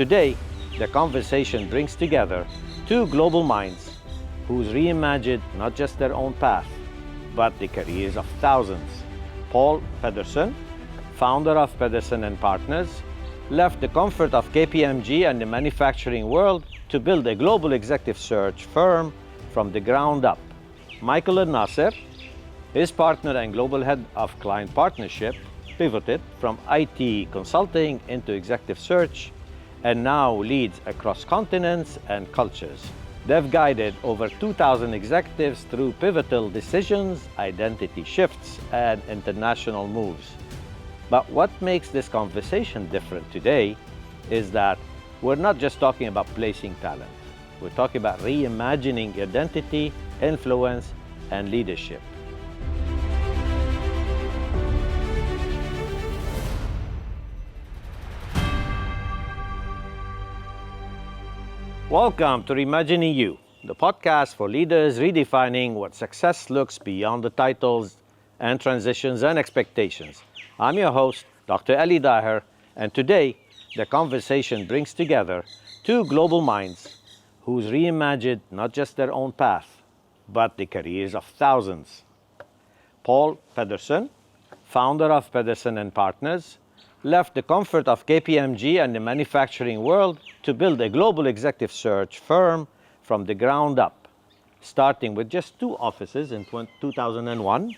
Today, the conversation brings together two global minds who's reimagined not just their own path, but the careers of thousands. Poul Pedersen, founder of Pedersen Partners, left the comfort of KPMG and the manufacturing world to build a global executive search firm from the ground up. Michael Al-Nassir, his partner and global head of client partnership, pivoted from IT consulting into executive search and now leads across continents and cultures. They've guided over 2,000 executives through pivotal decisions, identity shifts, and international moves. But what makes this conversation different today is that we're not just talking about placing talent. We're talking about reimagining identity, influence, and leadership. Welcome to Reimagining You, the podcast for leaders redefining what success looks beyond the titles and transitions and expectations. I'm your host, Dr. Elie Daher, and today the conversation brings together two global minds who's reimagined not just their own path, but the careers of thousands. Poul Pedersen, founder of Pedersen Partners, left the comfort of KPMG and the manufacturing world to build a global executive search firm from the ground up, starting with just 2 offices in 2001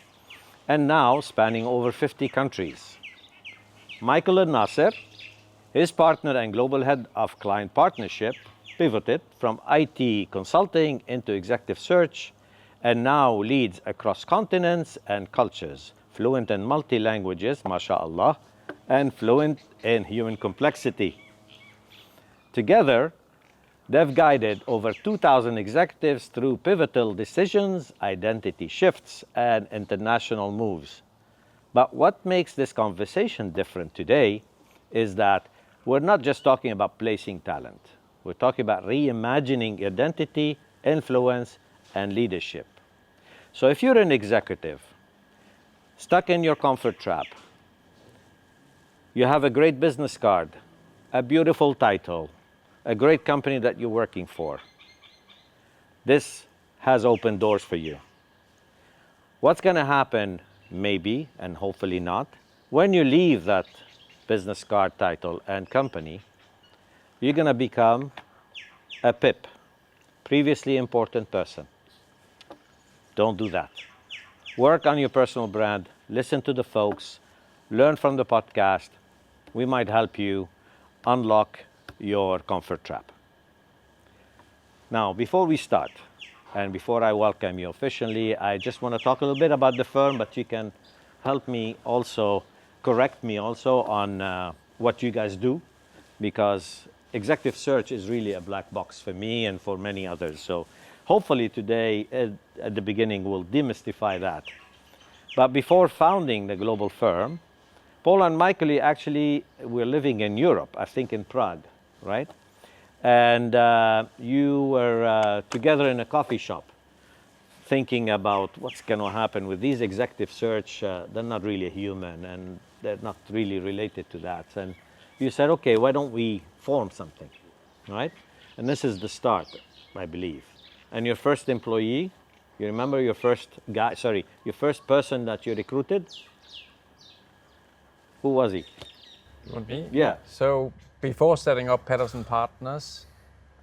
and now spanning over 50 countries. Michael Al-Nassir, his partner and global head of client partnership, pivoted from IT consulting into executive search and now leads across continents and cultures, fluent in multi-languages, mashallah, and fluent in human complexity. Together, they've guided over 2,000 executives through pivotal decisions, identity shifts, and international moves. But what makes this conversation different today is that we're not just talking about placing talent. We're talking about reimagining identity, influence, and leadership. So if you're an executive stuck in your comfort trap, you have a great business card, a beautiful title, a great company that you're working for. This has opened doors for you. What's going to happen, maybe, and hopefully not, when you leave that business card, title, and company, you're going to become a PIP, previously important person. Don't do that. Work on your personal brand, listen to the folks, learn from the podcast. We might help you unlock your comfort trap. Now, before we start, and before I welcome you officially, I just want to talk a little bit about the firm, but you can help me also, correct me also on what you guys do, because executive search is really a black box for me and for many others. So hopefully today, at the beginning, we'll demystify that. But before founding the global firm, Poul and Michael actually were living in Europe, I think in Prague, right? And you were together in a coffee shop thinking about what's going to happen with these executive search. They're not really human and they're not really related to that. And you said, okay, why don't we form something, right? And this is the start, I believe. And your first employee, you remember your first person that you recruited? Who was he? You want me? Yeah. So before setting up Pedersen Partners,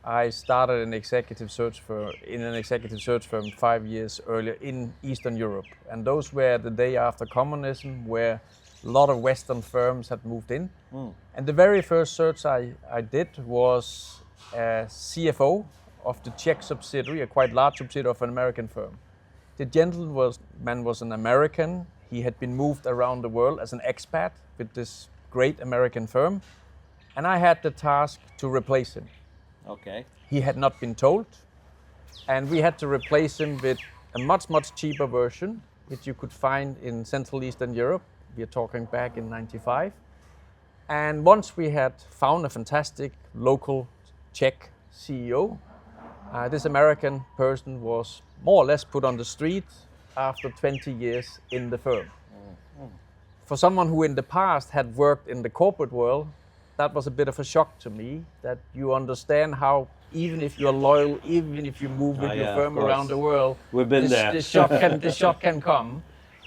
I started in an executive search firm 5 years earlier in Eastern Europe. And those were the day after communism, where a lot of Western firms had moved in. And the very first search I did was a CFO of the Czech subsidiary, a quite large subsidiary of an American firm. The gentleman was an American. He had been moved around the world as an expat with this great American firm, and I had the task to replace him. Okay. He had not been told, and we had to replace him with a much, much cheaper version, which you could find in Central Eastern Europe. We are talking back in '95. And once we had found a fantastic local Czech CEO, this American person was more or less put on the street after 20 years in the firm. For someone who in the past had worked in the corporate world, that was a bit of a shock to me, that you understand how even if you're loyal, even if you move with your firm around the world, we've been there. The shock can come.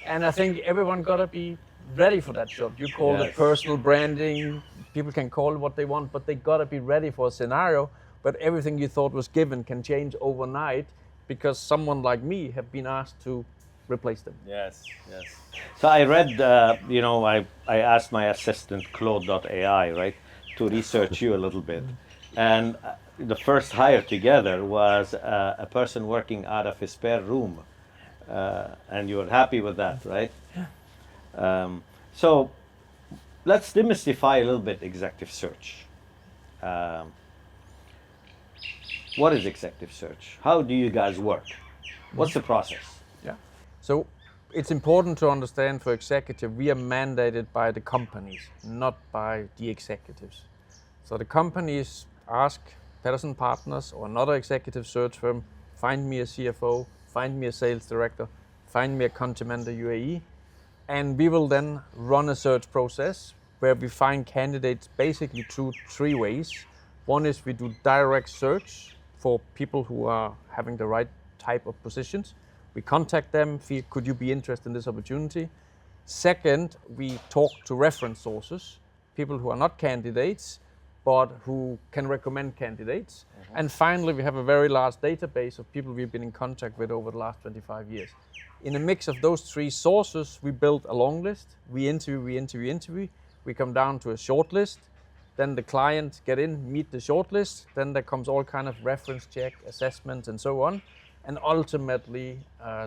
And I think everyone got to be ready for that shock. You call it personal branding, people can call it what they want, but they got to be ready for a scenario. But everything you thought was given can change overnight because someone like me have been asked to replace them. Yes. So I read, I asked my assistant Claude.ai, right, to research you a little bit. And the first hire together was a person working out of his spare room. And you were happy with that, right? Yeah. So let's demystify a little bit executive search. What is executive search? How do you guys work? What's the process? Yeah. So it's important to understand for executive, we are mandated by the companies, not by the executives. So the companies ask Pedersen Partners or another executive search firm, find me a CFO, find me a sales director, find me a country manager UAE, and we will then run a search process where we find candidates basically through three ways. One is we do direct search for people who are having the right type of positions. We contact them, could you be interested in this opportunity? Second, we talk to reference sources, people who are not candidates, but who can recommend candidates. Mm-hmm. And finally, we have a very large database of people we've been in contact with over the last 25 years. In a mix of those three sources, we build a long list. We interview. We come down to a short list. Then the client get in, meet the short list. Then there comes all kind of reference check, assessments, and so on. And ultimately,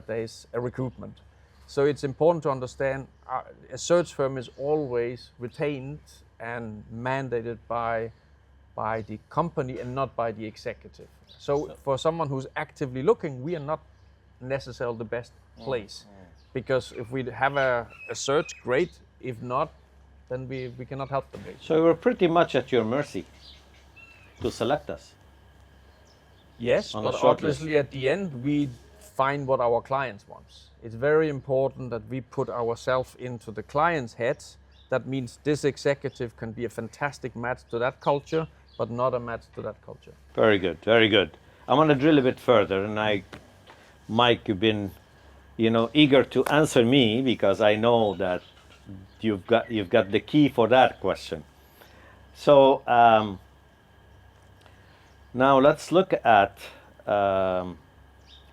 there's a recruitment. So it's important to understand a search firm is always retained and mandated by the company and not by the executive. So for someone who's actively looking, we are not necessarily the best place. Because if we have a search, great. If not, then we cannot help them. So we're pretty much at your mercy to select us. Yes, but obviously at the end, we find what our clients want. It's very important that we put ourselves into the client's heads. That means this executive can be a fantastic match to that culture, but not a match to that culture. Very good, very good. I want to drill a bit further, and Mike, you've been, eager to answer me because I know that you've got the key for that question. So now let's look at.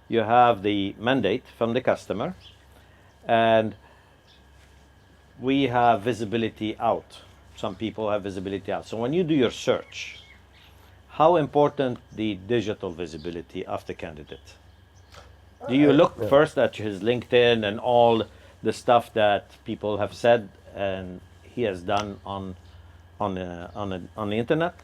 You have the mandate from the customer, and we have visibility out. Some people have visibility out. So when you do your search, how important the digital visibility of the candidate? Do you look first at his LinkedIn and all the stuff that people have said and he has done on the internet?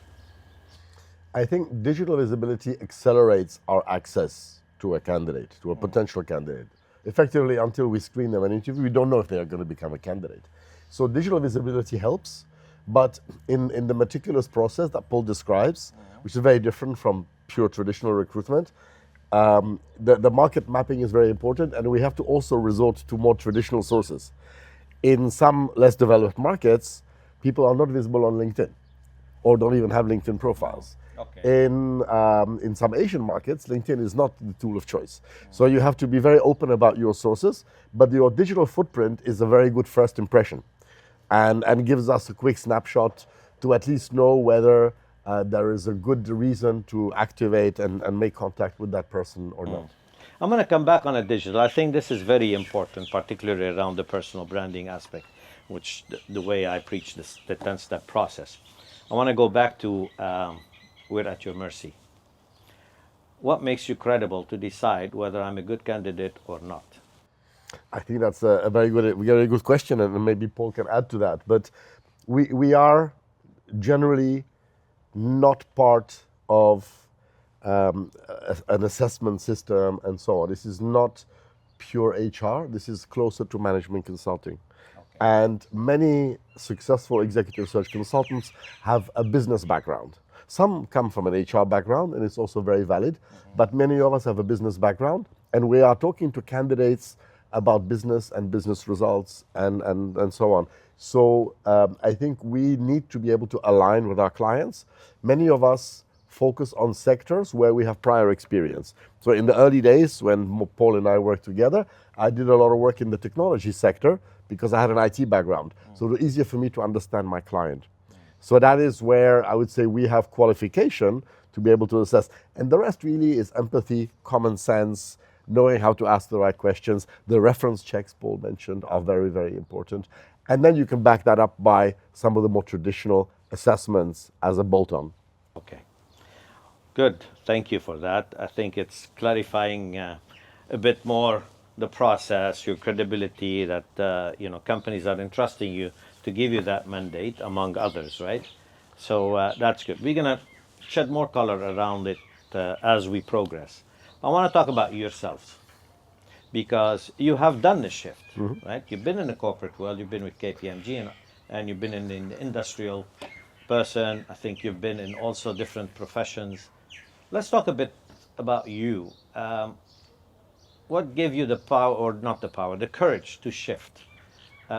I think digital visibility accelerates our access to a candidate, to a potential candidate. Effectively, until we screen them and interview, we don't know if they are going to become a candidate. So digital visibility helps, but in the meticulous process that Poul describes, which is very different from pure traditional recruitment, the market mapping is very important, and we have to also resort to more traditional sources. In some less developed markets, people are not visible on LinkedIn or don't even have LinkedIn profiles. Okay. In some Asian markets, LinkedIn is not the tool of choice. So you have to be very open about your sources, but your digital footprint is a very good first impression and gives us a quick snapshot to at least know whether there is a good reason to activate and make contact with that person or not. I'm going to come back on a digital. I think this is very important, particularly around the personal branding aspect, which the way I preach the 10-step process. I want to go back to we're at your mercy. What makes you credible to decide whether I'm a good candidate or not? I think that's a very good question, and maybe Poul can add to that. But we are generally not part of an assessment system and so on. This is not pure HR. This is closer to management consulting. Okay. And many successful executive search consultants have a business background. Some come from an HR background, and it's also very valid, but many of us have a business background, and we are talking to candidates about business and business results and so on. So I think we need to be able to align with our clients. Many of us focus on sectors where we have prior experience. So in the early days when Paul and I worked together, I did a lot of work in the technology sector because I had an IT background. So it was easier for me to understand my client. So that is where I would say we have qualification to be able to assess. And the rest really is empathy, common sense, knowing how to ask the right questions. The reference checks Paul mentioned are very, very important. And then you can back that up by some of the more traditional assessments as a bolt-on. Okay. Good. Thank you for that. I think it's clarifying a bit more the process, your credibility, that companies are entrusting you to give you that mandate, among others, right? So that's good. We're going to shed more color around it as we progress. I want to talk about yourselves because you have done the shift, right? You've been in the corporate world, you've been with KPMG, and you've been in the industrial person. I think you've been in also different professions. Let's talk a bit about you. What gave you the power, or not the power, the courage to shift?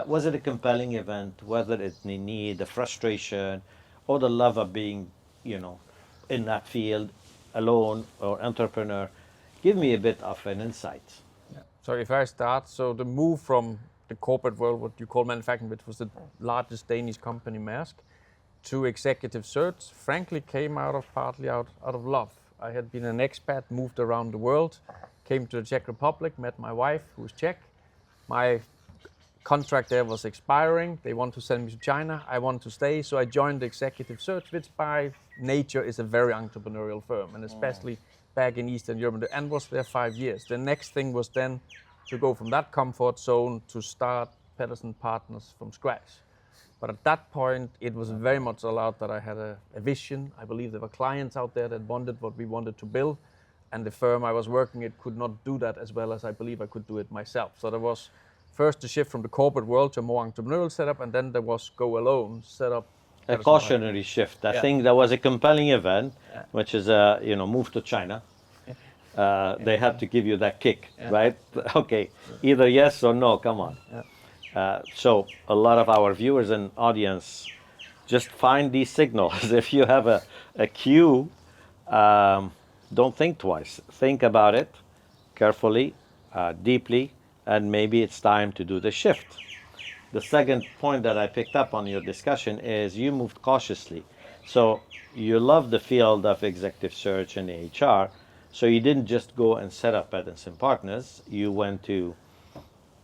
Was it a compelling event, whether it's the need, the frustration, or the love of being, in that field, alone or entrepreneur? Give me a bit of an insight. Yeah. So if I start, so the move from the corporate world, what you call manufacturing, which was the largest Danish company, Maersk, to executive search, frankly, came partly out of love. I had been an expat, moved around the world, came to the Czech Republic, met my wife, who was Czech. My contract there was expiring. They want to send me to China. I want to stay, so I joined the executive search, which by nature is a very entrepreneurial firm, and especially back in Eastern Europe, and was there 5 years. The next thing was then to go from that comfort zone to start Pedersen Partners from scratch. But at that point, it was very much allowed that I had a vision. I believe there were clients out there that wanted what we wanted to build, and the firm I was working at could not do that as well as I believe I could do it myself. So there was first the shift from the corporate world to a more entrepreneurial setup, and then there was go alone setup. A cautionary shift. I think there was a compelling event, which is move to China. They had to give you that kick, right? Okay, either yes or no. Come on. So a lot of our viewers and audience just find these signals. If you have a cue, don't think twice. Think about it carefully, deeply, and maybe it's time to do the shift. The second point that I picked up on your discussion is you moved cautiously. So you love the field of executive search and HR, so you didn't just go and set up Pedersen Partners. You went to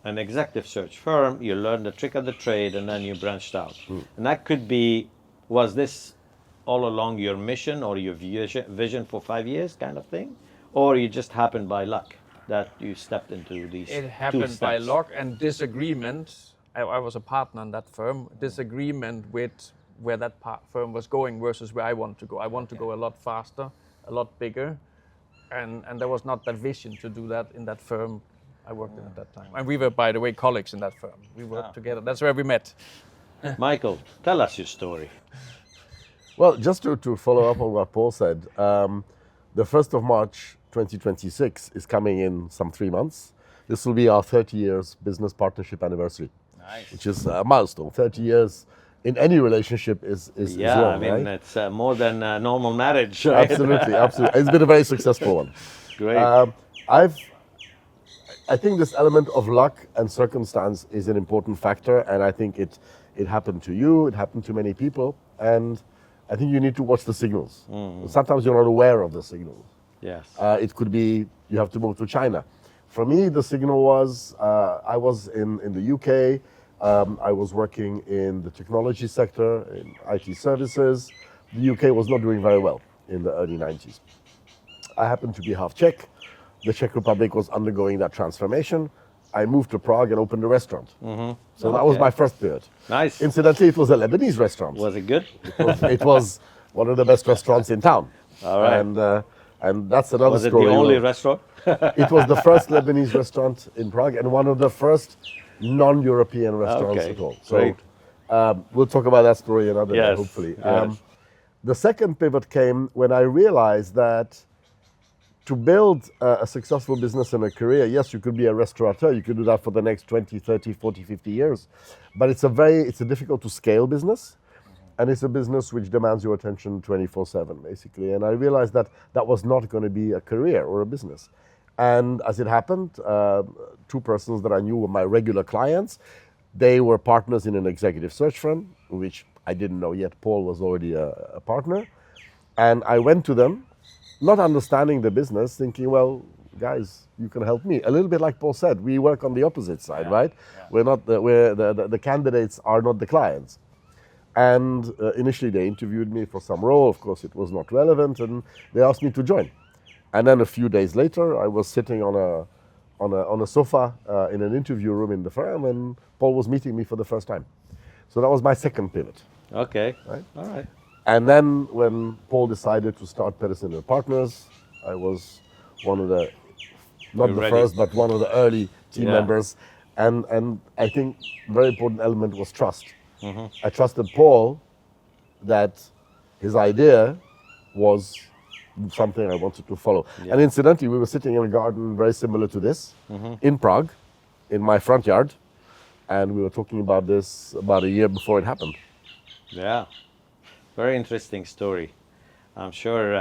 an executive search firm, you learned the trick of the trade, and then you branched out. And that could be, was this all along your mission or your vision for 5 years kind of thing? Or you just happened by luck that you stepped into these It happened by luck and disagreement. I was a partner in that firm, disagreement with where that firm was going versus where I want to go. I want to go a lot faster, a lot bigger, and there was not that vision to do that in that firm I worked in at that time. And we were, by the way, colleagues in that firm. We worked together. That's where we met. Michael, tell us your story. Well, just to follow up on what Paul said, the 1st of March 2026 is coming in some 3 months. This will be our 30 years business partnership anniversary. Nice. Which is a milestone. 30 years in any relationship is long, I mean, right? it's more than a normal marriage, right? Absolutely, absolutely. It's been a very successful one. Great. I think this element of luck and circumstance is an important factor, and I think it happened to you, it happened to many people, and I think you need to watch the signals. Sometimes you're not aware of the signals. Yes. It could be you have to move to China. For me, the signal was I was in the UK. I was working in the technology sector, in IT services. The UK was not doing very well in the early 90s. I happened to be half Czech. The Czech Republic was undergoing that transformation. I moved to Prague and opened a restaurant. So that was my first period. Nice. Incidentally, it was a Lebanese restaurant. Was it good? It was one of the best restaurants in town. All right. And that's another story. Was it the only restaurant? It was the first Lebanese restaurant in Prague and one of the first non-European restaurants at all. So we'll talk about that story another day, hopefully. Yes. The second pivot came when I realized that to build a successful business and a career, yes, you could be a restaurateur. You could do that for the next 20, 30, 40, 50 years. But it's a difficult to scale business. And it's a business which demands your attention 24/7, basically. And I realized that that was not going to be a career or a business. And as it happened, two persons that I knew were my regular clients. They were partners in an executive search firm, which I didn't know yet. Paul was already a partner. And I went to them, not understanding the business, thinking, well, guys, you can help me. A little bit like Paul said, we work on the opposite side, right? Yeah. We're not the candidates are not the clients. And initially they interviewed me for some role. Of course, it was not relevant, and they asked me to join. And then a few days later, I was sitting on a sofa in an interview room in the firm, and Paul was meeting me for the first time. So that was my second pivot. Okay. Right? All right. And then when Paul decided to start Pedersen Partners, I was one of the, not the first, but one of the early team members. And I think a very important element was trust. Mm-hmm. I trusted Paul that his idea was something I wanted to follow. Yeah. And incidentally, we were sitting in a garden very similar to this in Prague, in my front yard. And we were talking about this about a year before it happened. Yeah, very interesting story. I'm sure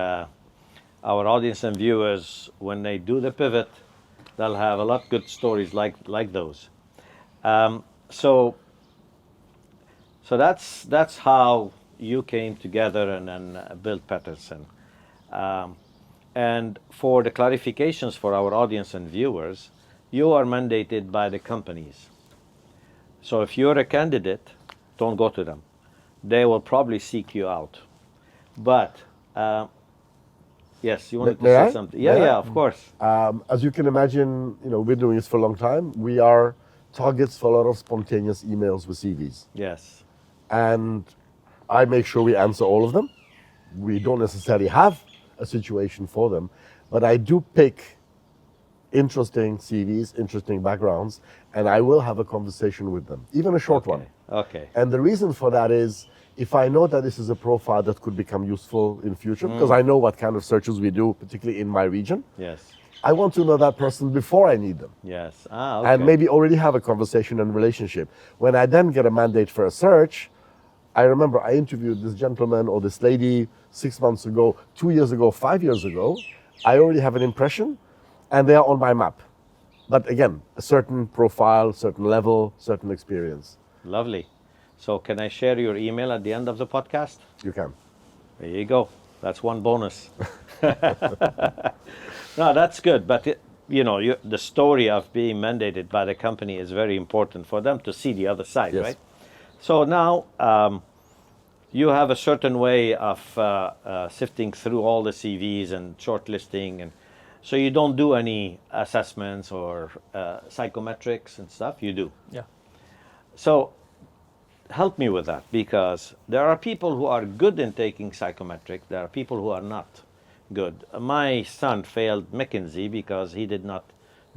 our audience and viewers, when they do the pivot, they'll have a lot of good stories like those. So that's how you came together and then built Pedersen. And for the clarifications for our audience and viewers, you are mandated by the companies. So if you're a candidate, don't go to them. They will probably seek you out. But yes, you wanted to say something. Yeah, of course. As you can imagine, we're doing this for a long time. We are targets for a lot of spontaneous emails with CVs. Yes. And I make sure we answer all of them. We don't necessarily have a situation for them, but I do pick interesting CVs, interesting backgrounds, and I will have a conversation with them, even a short one. Okay. And the reason for that is, if I know that this is a profile that could become useful in future, because I know what kind of searches we do, particularly in my region. Yes. I want to know that person before I need them. Yes. Okay. And maybe already have a conversation and relationship. When I then get a mandate for a search, I remember I interviewed this gentleman or this lady 6 months ago, 2 years ago, 5 years ago. I already have an impression, and they are on my map. But again, a certain profile, certain level, certain experience. Lovely. So can I share your email at the end of the podcast? You can. There you go. That's one bonus. No, that's good. But the story of being mandated by the company is very important for them to see the other side, yes. Right? So now you have a certain way of sifting through all the CVs and shortlisting, and so you don't do any assessments or psychometrics and stuff. You do. Yeah. So help me with that, because there are people who are good in taking psychometric. There are people who are not good. My son failed McKinsey because he did not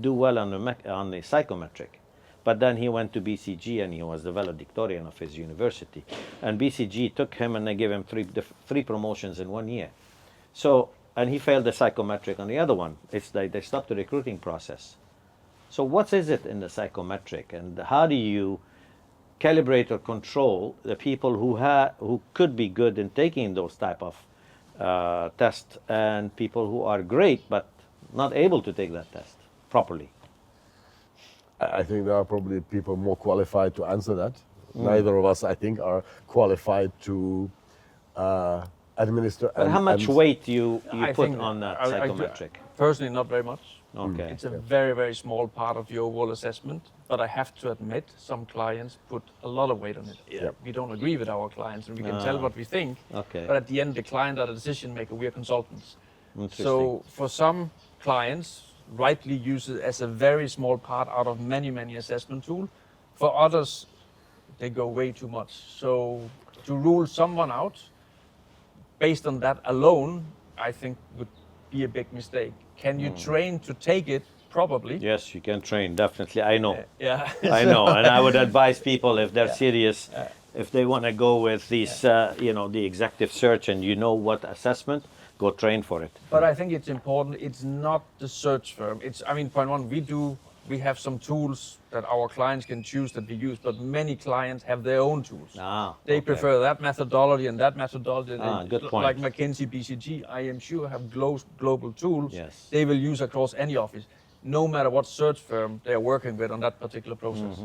do well on the psychometric. But then he went to BCG and he was the valedictorian of his university. And BCG took him and they gave him three promotions in 1 year. So, and he failed the psychometric on the other one. It's they stopped the recruiting process. So what is it in the psychometric, and how do you calibrate or control the people who could be good in taking those type of tests, and people who are great but not able to take that test properly? I think there are probably people more qualified to answer that. Neither of us, I think, are qualified to administer. But how much weight do you put on that psychometric? Personally, not very much. Okay. It's a very, very small part of the overall assessment, but I have to admit some clients put a lot of weight on it. Yeah. We don't agree with our clients, and we can tell what we think, Okay. but at the end, the client are the decision maker. We are consultants. Interesting. So for some clients, rightly use it as a very small part out of many, many assessment tools. For others, they go way too much. So to rule someone out based on that alone, I think would be a big mistake. Can you train to take it? Probably. Yes, you can train, definitely. I know. Yeah. I know, and I would advise people, if they're serious if they want to go with these, the executive search and what assessment, go train for it. But I think it's important. It's not the search firm. Point one, we have some tools that our clients can choose that we use, but many clients have their own tools. They prefer that methodology and that methodology. Good point. Like McKinsey, BCG, I am sure have global tools Yes. they will use across any office, no matter what search firm they are working with on that particular process.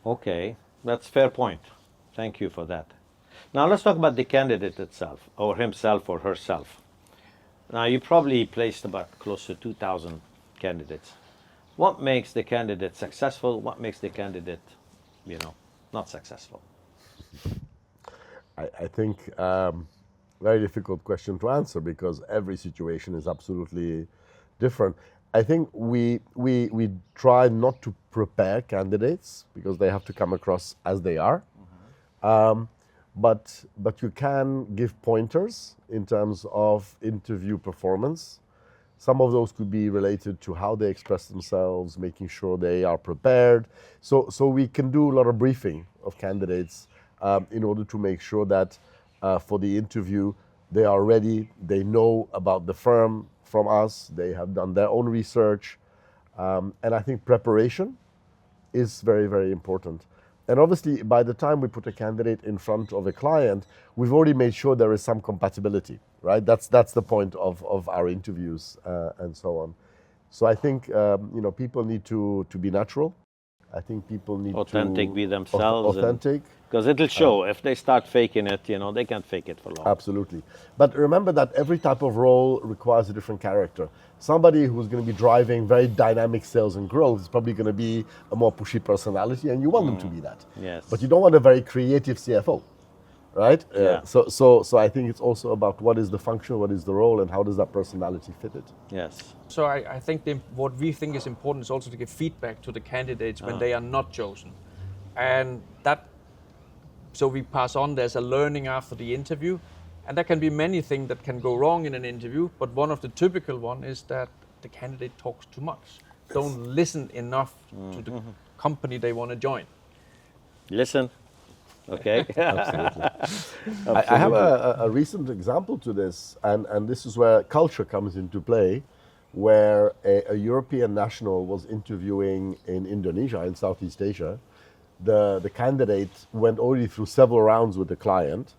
Okay, that's fair point. Thank you for that. Now let's talk about the candidate itself, or himself or herself. Now you probably placed about close to 2,000 candidates. What makes the candidate successful? What makes the candidate, not successful? I think very difficult question to answer because every situation is absolutely different. I think we try not to prepare candidates because they have to come across as they are. But you can give pointers in terms of interview performance. Some of those could be related to how they express themselves, making sure they are prepared. So we can do a lot of briefing of candidates in order to make sure that for the interview they are ready, they know about the firm from us, they have done their own research. And I think preparation is very, very important. And obviously, by the time we put a candidate in front of a client, we've already made sure there is some compatibility, right? That's the point of our interviews and so on. So I think people need to be natural. I think people need authentic, to be themselves. Authentic. Because it'll show. If they start faking it, they can't fake it for long. Absolutely. But remember that every type of role requires a different character. Somebody who's going to be driving very dynamic sales and growth is probably going to be a more pushy personality, and you want them to be that. Yes. But you don't want a very creative CFO, right? Yeah. So I think it's also about what is the function, what is the role, and how does that personality fit it. Yes. So I think what we think is important is also to give feedback to the candidates when they are not chosen. And so we pass on, there's a learning after the interview. And there can be many things that can go wrong in an interview, but one of the typical one is that the candidate talks too much. Don't listen enough to the company they want to join. Listen. Okay. Absolutely. I have a recent example to this, and this is where culture comes into play, where a European national was interviewing in Indonesia, in Southeast Asia. The candidate went already through several rounds with the client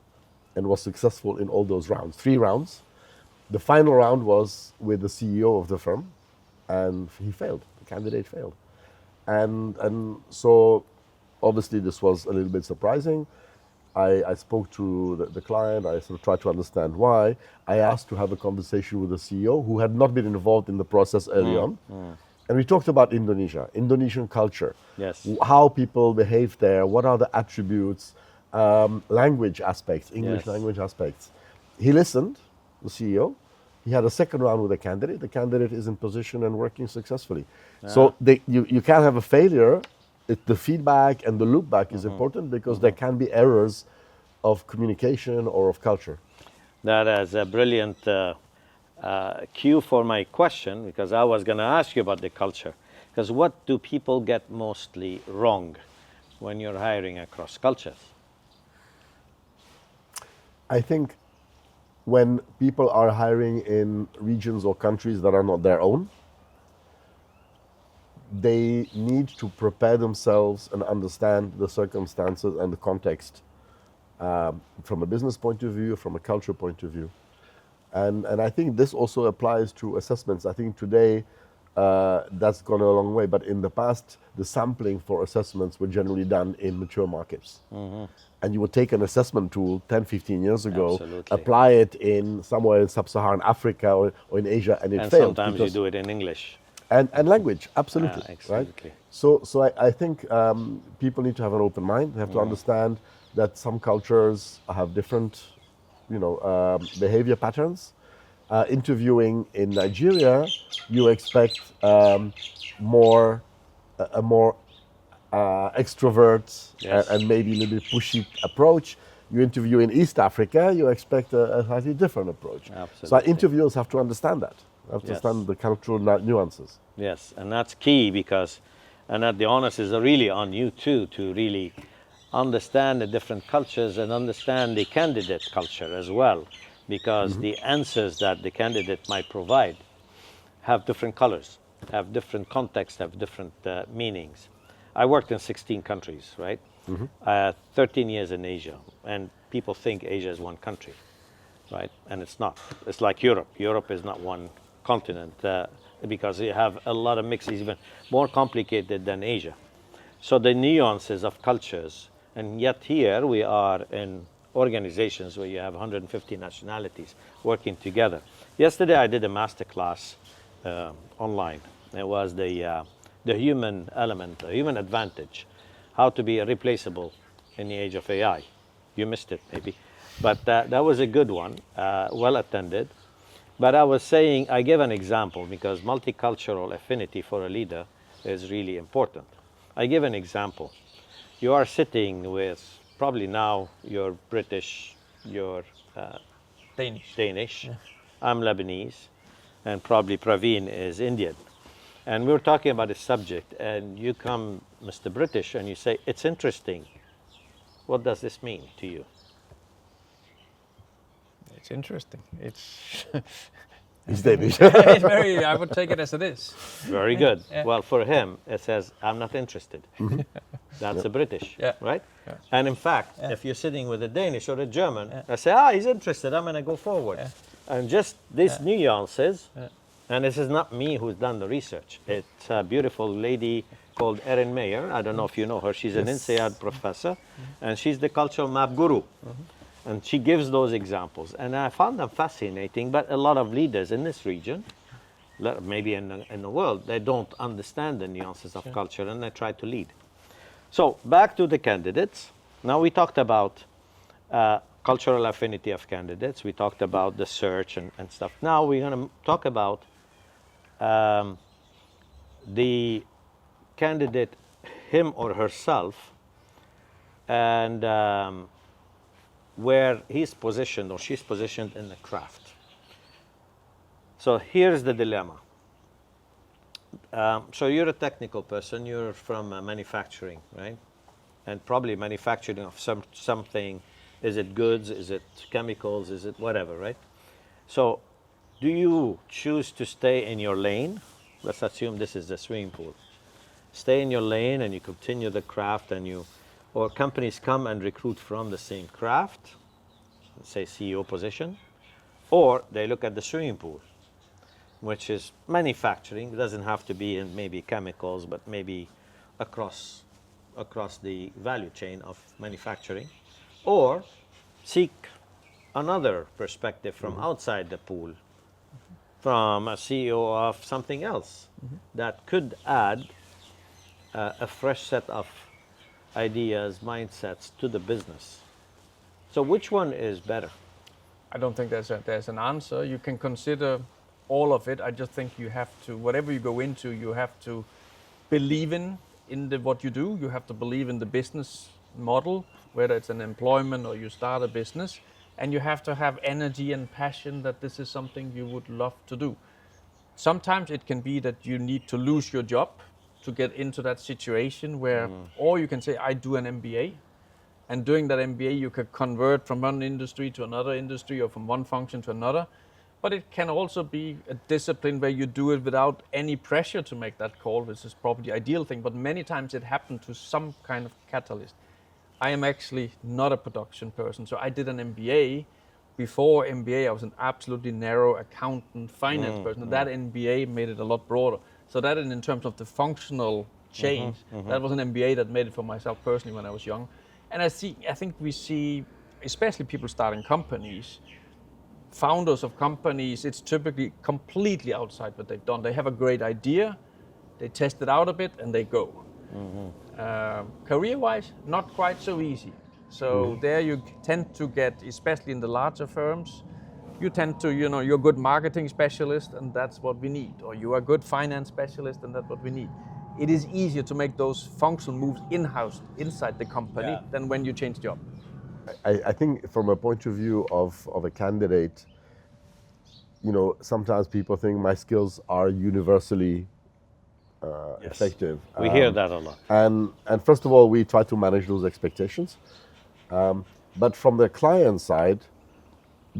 and was successful in all those rounds, 3 rounds. The final round was with the CEO of the firm, and he failed. The candidate failed. And so obviously this was a little bit surprising. I spoke to the client, I sort of tried to understand why. I asked to have a conversation with the CEO who had not been involved in the process early on. And we talked about Indonesia, Indonesian culture, Yes. how people behave there, what are the attributes, language aspects, English Yes. language aspects. He listened, the CEO. He had a second round with the candidate. The candidate is in position and working successfully. So you can't have a failure. The feedback and the loop back is important because there can be errors of communication or of culture. That is a brilliant cue for my question, because I was going to ask you about the culture. Because what do people get mostly wrong when you're hiring across cultures? I think when people are hiring in regions or countries that are not their own, they need to prepare themselves and understand the circumstances and the context from a business point of view, from a culture point of view. And I think this also applies to assessments. I think today that's gone a long way, but in the past, the sampling for assessments were generally done in mature markets. And you would take an assessment tool 10, 15 years ago, Absolutely. apply it in somewhere in sub-Saharan Africa or in Asia, and it And failed. sometimes you do it in English. And language, absolutely, absolutely. right? So I think people need to have an open mind. They have to understand that some cultures have different, behavior patterns. Interviewing in Nigeria, you expect a more extrovert Yes. and maybe a little bit pushy approach. You interview in East Africa, you expect a slightly different approach. Absolutely. So interviewers have to understand that. Have to Yes. understand the cultural nuances. Yes, and that's key because And that the onus is really on you too to really understand the different cultures and understand the candidate culture as well, because the answers that the candidate might provide have different colors, have different contexts, have different meanings. I worked in 16 countries, right? 13 years in Asia, and people think Asia is one country, right? And it's not. It's like Europe. Europe is not one continent because you have a lot of mixes, even more complicated than Asia. So the nuances of cultures, and yet here we are in organizations where you have 150 nationalities working together. Yesterday I did a master class online. It was the human element, the human advantage, how to be replaceable in the age of AI. You missed it maybe, but that was a good one, well attended. But I was saying, I gave an example because multicultural affinity for a leader is really important. I give an example. You are sitting with, probably now you're British, you're Danish. Yeah. I'm Lebanese, and probably Praveen is Indian. And we were talking about a subject, and you come, Mr. British, and you say, it's interesting. What does this mean to you? It's interesting. It's He's Danish. it's very, I would take it as it is. Very good. Yeah. Well, for him, it says, I'm not interested. That's a British, right? Yeah. And in fact, if you're sitting with a Danish or a German, I say, he's interested, I'm going to go forward. And just these nuances, and this is not me who's done the research. It's a beautiful lady called Erin Mayer. I don't know if you know her. She's an INSEAD professor, and she's the cultural map guru. And she gives those examples. And I found them fascinating, but a lot of leaders in this region, maybe in the world, they don't understand the nuances of culture, and they try to lead. So back to the candidates. Now we talked about cultural affinity of candidates. We talked about the search and stuff. Now we're going to talk about the candidate, him or herself, and where he's positioned or she's positioned in the craft. So here's the dilemma. So you're a technical person, you're from manufacturing, right? And probably manufacturing of something. Is it goods, is it chemicals, is it whatever, right? So do you choose to stay in your lane? Let's assume this is the swimming pool. Stay in your lane and you continue the craft, and or companies come and recruit from the same craft, say CEO position, or they look at the swimming pool, which is manufacturing. It doesn't have to be in maybe chemicals, but maybe across the value chain of manufacturing, or seek another perspective from outside the pool, from a CEO of something else that could add a fresh set of ideas, mindsets to the business. So which one is better? I don't think there's an answer. You can consider all of it. I just think you have to, whatever you go into, you have to believe in what you do. You have to believe in the business model, whether it's an employment or you start a business, and you have to have energy and passion that this is something you would love to do. Sometimes it can be that you need to lose your job to get into that situation where, or you can say, I do an MBA, and doing that MBA you could convert from one industry to another industry or from one function to another. But it can also be a discipline where you do it without any pressure to make that call, which is probably the ideal thing, but many times it happened to some kind of catalyst. I am actually not a production person, so I did an MBA. Before MBA, I was an absolutely narrow accountant, finance person. That MBA made it a lot broader. So that in terms of the functional change, that was an MBA that made it for myself personally when I was young. And I think we see, especially people starting companies, founders of companies, it's typically completely outside what they've done. They have a great idea, they test it out a bit, and they go. Career-wise, not quite so easy. So there you tend to get, especially in the larger firms, you tend to, you're a good marketing specialist and that's what we need. Or you are a good finance specialist and that's what we need. It is easier to make those functional moves in-house, inside the company, than when you change job. I think from a point of view of a candidate, sometimes people think my skills are universally effective. We hear that a lot. And first of all, we try to manage those expectations. But from the client side,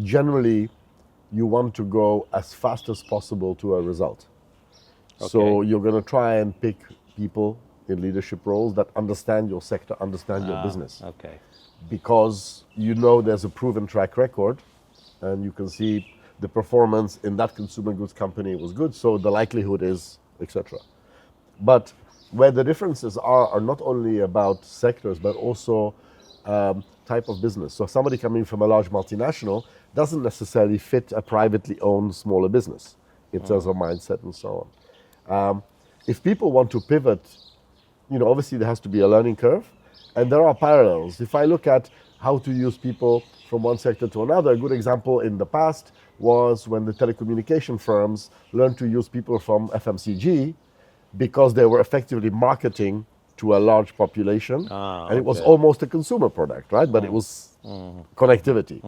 generally, you want to go as fast as possible to a result. So Okay. you're going to try and pick people in leadership roles that understand your sector, understand your business. Okay. Because you know there's a proven track record, and you can see the performance in that consumer goods company was good, so the likelihood is, etc. But where the differences are not only about sectors, but also type of business. So somebody coming from a large multinational doesn't necessarily fit a privately owned smaller business in terms of mindset and so on. If people want to pivot, obviously there has to be a learning curve, and there are parallels. If I look at how to use people from one sector to another, a good example in the past was when the telecommunication firms learned to use people from FMCG because they were effectively marketing to a large population, and it was almost a consumer product, right? But it was connectivity.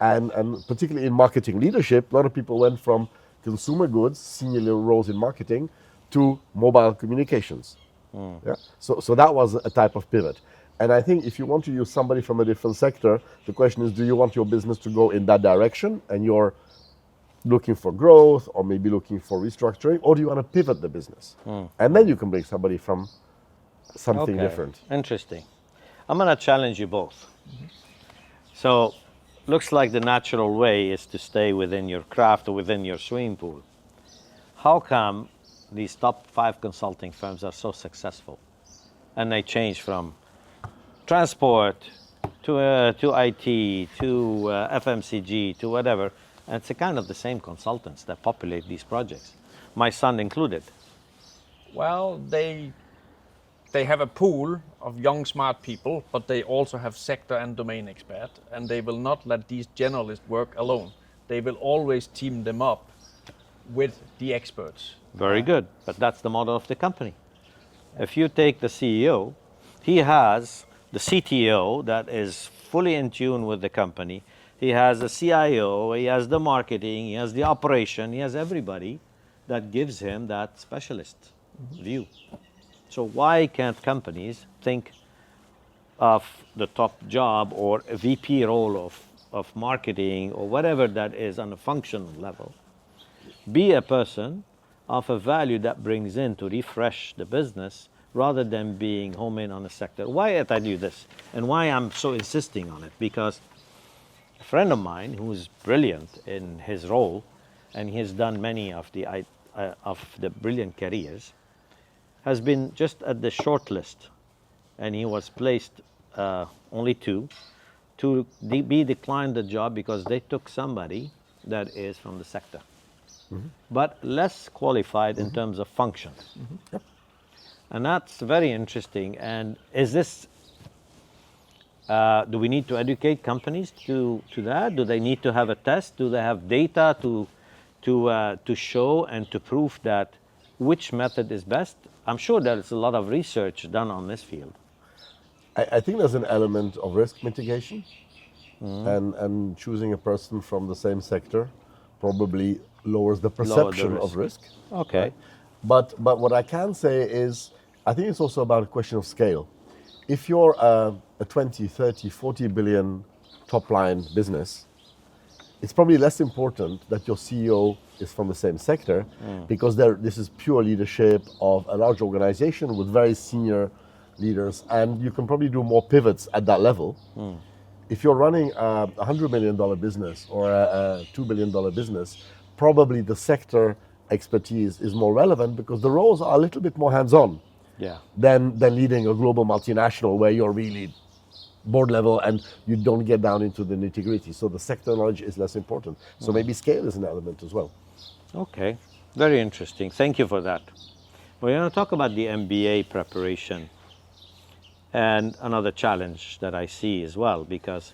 And particularly in marketing leadership, a lot of people went from consumer goods, senior roles in marketing, to mobile communications. Yeah? So that was a type of pivot. And I think if you want to use somebody from a different sector, the question is, do you want your business to go in that direction and you're looking for growth or maybe looking for restructuring, or do you want to pivot the business? And then you can bring somebody from something different. Interesting. I'm going to challenge you both. So, looks like the natural way is to stay within your craft or within your swimming pool. How come these top 5 consulting firms are so successful? And they change from transport to IT to FMCG to whatever. And it's a kind of the same consultants that populate these projects, my son included. Well, they have a pool of young, smart people, but they also have sector and domain expert, and they will not let these generalists work alone. They will always team them up with the experts. Very good, but that's the model of the company. If you take the CEO, he has the CTO that is fully in tune with the company. He has the CIO, he has the marketing, he has the operation, he has everybody that gives him that specialist view. So why can't companies think of the top job or a VP role of marketing or whatever that is on a functional level, be a person of a value that brings in to refresh the business rather than being home in on a sector? Why I tell you this and why I'm so insisting on it, because a friend of mine who's brilliant in his role, and he has done many of the brilliant careers, has been just at the short list, and he was placed only 2 to be declined the job because they took somebody that is from the sector, but less qualified in terms of function. Yep. And that's very interesting. And is this, do we need to educate companies to that? Do they need to have a test? Do they have data to show and to prove that which method is best? I'm sure there's a lot of research done on this field. I think there's an element of risk mitigation, and choosing a person from the same sector probably lowers the perception of risk. Okay. Right? But what I can say is, I think it's also about a question of scale. If you're a 20, 30, 40 billion top line business, it's probably less important that your CEO is from the same sector, because this is pure leadership of a large organization with very senior leaders, and you can probably do more pivots at that level. If you're running a $100 million business or a $2 billion business, probably the sector expertise is more relevant because the roles are a little bit more hands-on than leading a global multinational where you're really board level and you don't get down into the nitty-gritty. So the sector knowledge is less important. So maybe scale is an element as well. Okay, very interesting. Thank you for that. We're going to talk about the MBA preparation and another challenge that I see as well, because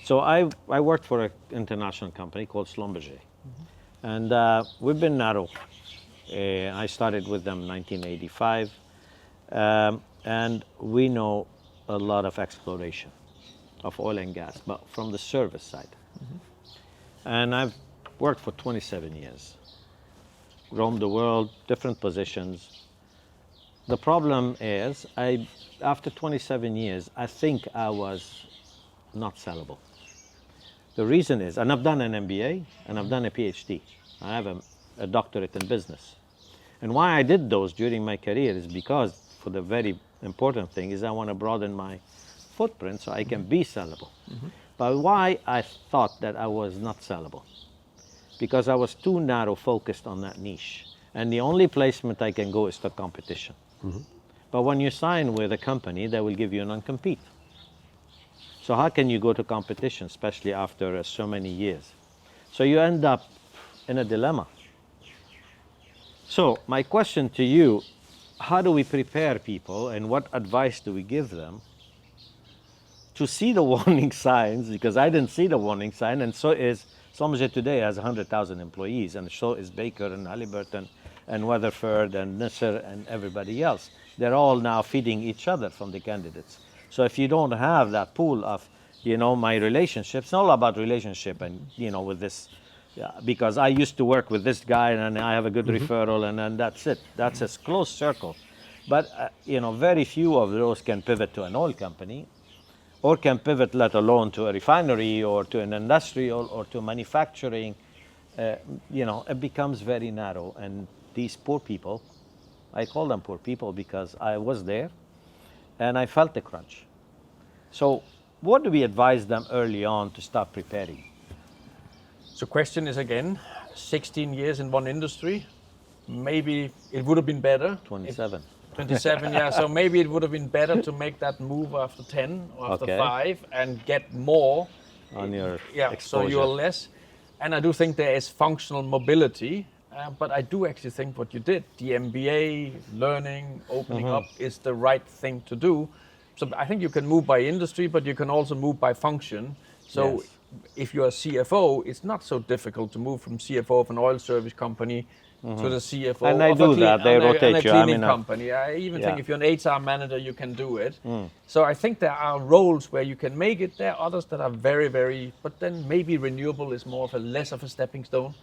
I worked for an international company called Schlumberger, and we've been narrow. I started with them in 1985, and we know a lot of exploration of oil and gas, but from the service side. And I've worked for 27 years, roamed the world, different positions, The problem is, after 27 years, I think I was not sellable. The reason is, and I've done an MBA and I've done a PhD. I have a doctorate in business. And why I did those during my career is because, for the very important thing, is I want to broaden my footprint so I can be sellable. But why I thought that I was not sellable? Because I was too narrow focused on that niche. And the only placement I can go is to competition. But when you sign with a company, they will give you a non-compete. So how can you go to competition, especially after so many years? So you end up in a dilemma. So my question to you, how do we prepare people and what advice do we give them to see the warning signs? Because I didn't see the warning sign, and so is Schlumberger today has 100,000 employees, and so is Baker and Halliburton and Weatherford and Nassir and everybody else. They're all now feeding each other from the candidates. So if you don't have that pool of, my relationships, it's all about relationship and, with this, because I used to work with this guy and I have a good referral and then that's it. That's a close circle. But, very few of those can pivot to an oil company or can pivot, let alone to a refinery or to an industrial or to manufacturing. It becomes very narrow. And these poor people, I call them poor people because I was there and I felt the crunch. So what do we advise them early on to start preparing? So question is again, 16 years in one industry, maybe it would have been better. 27. 27, yeah. So maybe it would have been better to make that move after 10 or after 5 and get more on your exposure. So you're less. And I do think there is functional mobility, but I do actually think what you did, the MBA, learning, opening up, is the right thing to do. So I think you can move by industry, but you can also move by function. So if you're a CFO, it's not so difficult to move from CFO of an oil service company to the CFO and they do that. They rotate a you. cleaning company. I even think if you're an HR manager, you can do it. So I think there are roles where you can make it. There are others that are very, very, but then maybe renewable is more of a less of a stepping stone.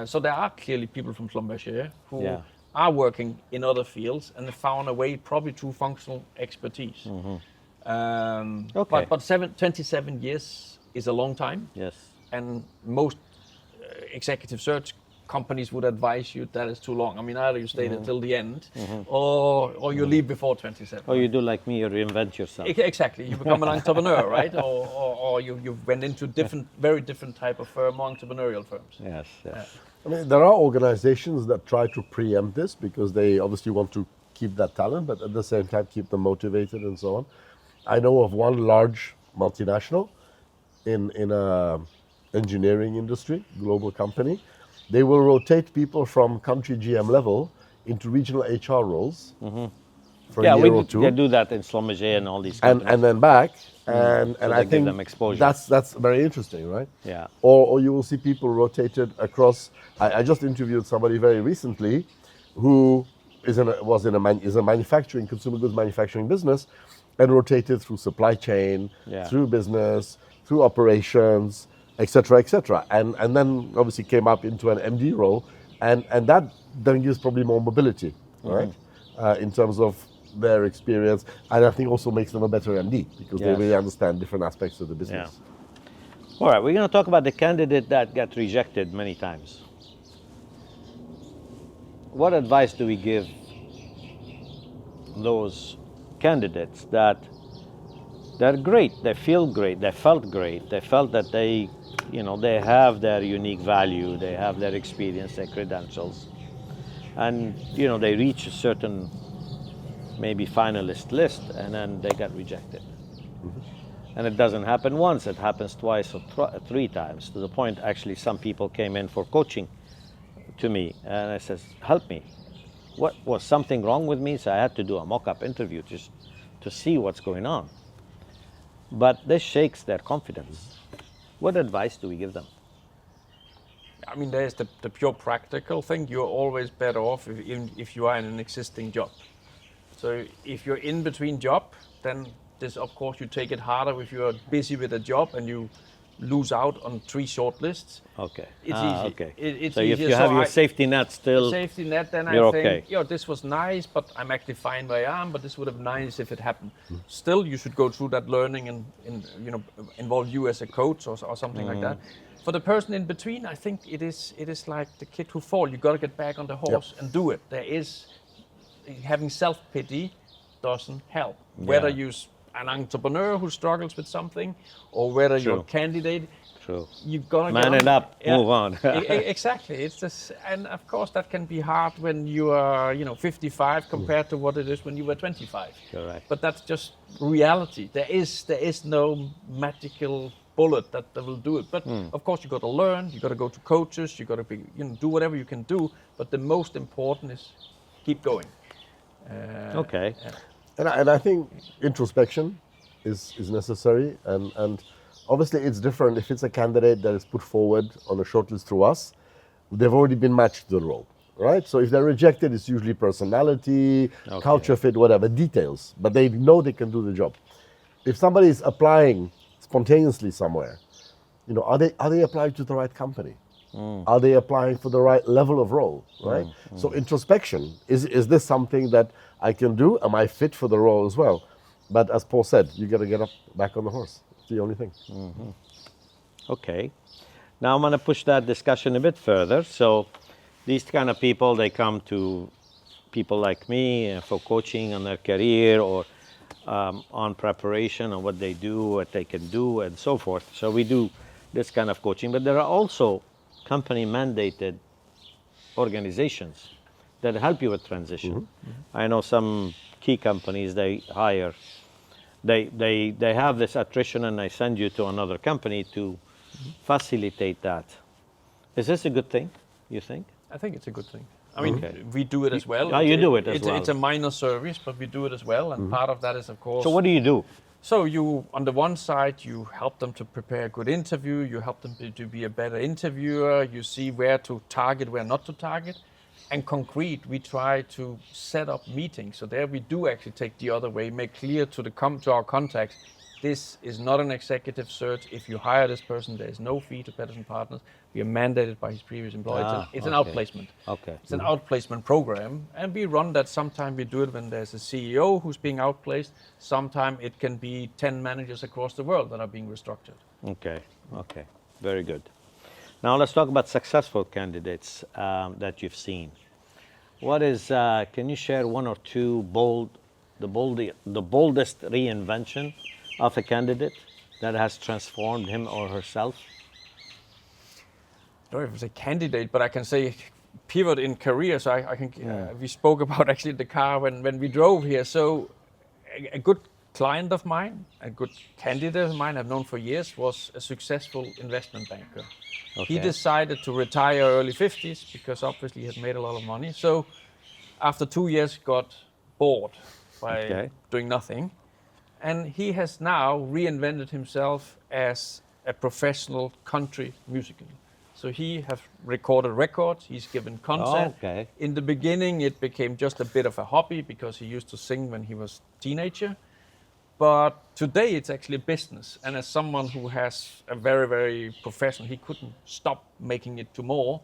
So there are clearly people from Schlumberger who are working in other fields and have found a way probably through functional expertise. But 27 years is a long time. Yes. And most executive search companies would advise you that is too long. I mean, either you stay until the end or you leave before 27. Or you do like me, you reinvent yourself. Exactly. You become an entrepreneur, right? Or you went into very different type of firm, more entrepreneurial firms. Yes. I mean, there are organizations that try to preempt this because they obviously want to keep that talent, but at the same time keep them motivated and so on. I know of one large multinational in a engineering industry, global company. They will rotate people from country GM level into regional HR roles for a year or two. They do that in Schlumberger and all these companies. And then back, and So I they give think them exposure. that's very interesting, right? Yeah. Or you will see people rotated across. I just interviewed somebody very recently who is in a manufacturing, consumer goods manufacturing business, and rotated through supply chain, through business, through operations, etc., and then obviously came up into an MD role, and that then gives probably more mobility, right? In terms of their experience, and I think also makes them a better MD because they really understand different aspects of the business. All right, we're going to talk about the candidate that got rejected many times. What advice do we give those candidates that they're great, they feel great, they felt great, they felt that they have their unique value, they have their experience, their credentials, and they reach a certain maybe finalist list and then they got rejected. And it doesn't happen once, it happens twice or 3 times, to the point actually some people came in for coaching to me and I says, help me. What was something wrong with me? So I had to do a mock-up interview just to see what's going on. But this shakes their confidence. What advice do we give them? I mean, there's the pure practical thing. You're always better off if you are in an existing job. So if you're in between job, then this, of course, you take it harder if you're busy with a job and you lose out on 3 shortlists. Okay. It's easy. Okay. It's so if easier. you have So your safety net still, safety net, then you're I think, okay. this was nice, but I'm actually fine where I am. But this would have been nice if it happened. Still, you should go through that learning and involve you as a coach or something like that. For the person in between, I think it is like the kid who falls. You got to get back on the horse and do it. There is having self-pity doesn't help. Whether you're an entrepreneur who struggles with something, or whether you're a candidate. True. You've got to Man it up, move on. Exactly. It's this, and of course that can be hard when you are, 55 compared to what it is when you were 25. Correct. But that's just reality. There is no magical bullet that will do it. But of course you got to learn. You got to go to coaches. You got to be, do whatever you can do. But the most important is keep going. Okay. And I think introspection is necessary, and obviously it's different if it's a candidate that is put forward on a shortlist through us. They've already been matched to the role, right? So if they're rejected, it's usually personality, culture fit, whatever, details, but they know they can do the job. If somebody is applying spontaneously somewhere, are they applying to the right company? Are they applying for the right level of role, right? So introspection, is this something that I can do? Am I fit for the role as well? But as Paul said, you got to get back on the horse. It's the only thing. Okay. Now I'm going to push that discussion a bit further. So these kind of people, they come to people like me for coaching on their career or on preparation on what they do, what they can do, and so forth. So we do this kind of coaching. But there are also company mandated organizations that help you with transition. I know some key companies, they hire, they have this attrition and they send you to another company to facilitate that. Is this a good thing, you think? I think it's a good thing. I mean, we do it as well. You do it as well. It's a minor service, but we do it as well. And part of that is, of course... So what do you do? So you, on the one side, you help them to prepare a good interview. You help them to be a better interviewer. You see where to target, where not to target. And concrete, we try to set up meetings. So there we do actually take the other way, make clear to our contacts, this is not an executive search. If you hire this person, there is no fee to Pedersen Partners. We are mandated by his previous employer. It's an outplacement. Okay. It's an outplacement program. And we run that. Sometimes we do it when there's a CEO who's being outplaced. Sometimes it can be 10 managers across the world that are being restructured. Okay. Very good. Now let's talk about successful candidates that you've seen. What is, can you share one or two the boldest reinvention of a candidate that has transformed him or herself? I don't know if it's a candidate, but I can say pivot in career. So I can, we spoke about actually the car when we drove here. So a good client of mine, a good candidate of mine I've known for years, was a successful investment banker. Okay. He decided to retire early 50s because obviously he had made a lot of money. So after 2 years got bored by doing nothing. And he has now reinvented himself as a professional country musician. So he has recorded records, he's given concerts. Okay. In the beginning it became just a bit of a hobby because he used to sing when he was a teenager. But today it's actually a business. And as someone who has a very, very professional, he couldn't stop making it to more.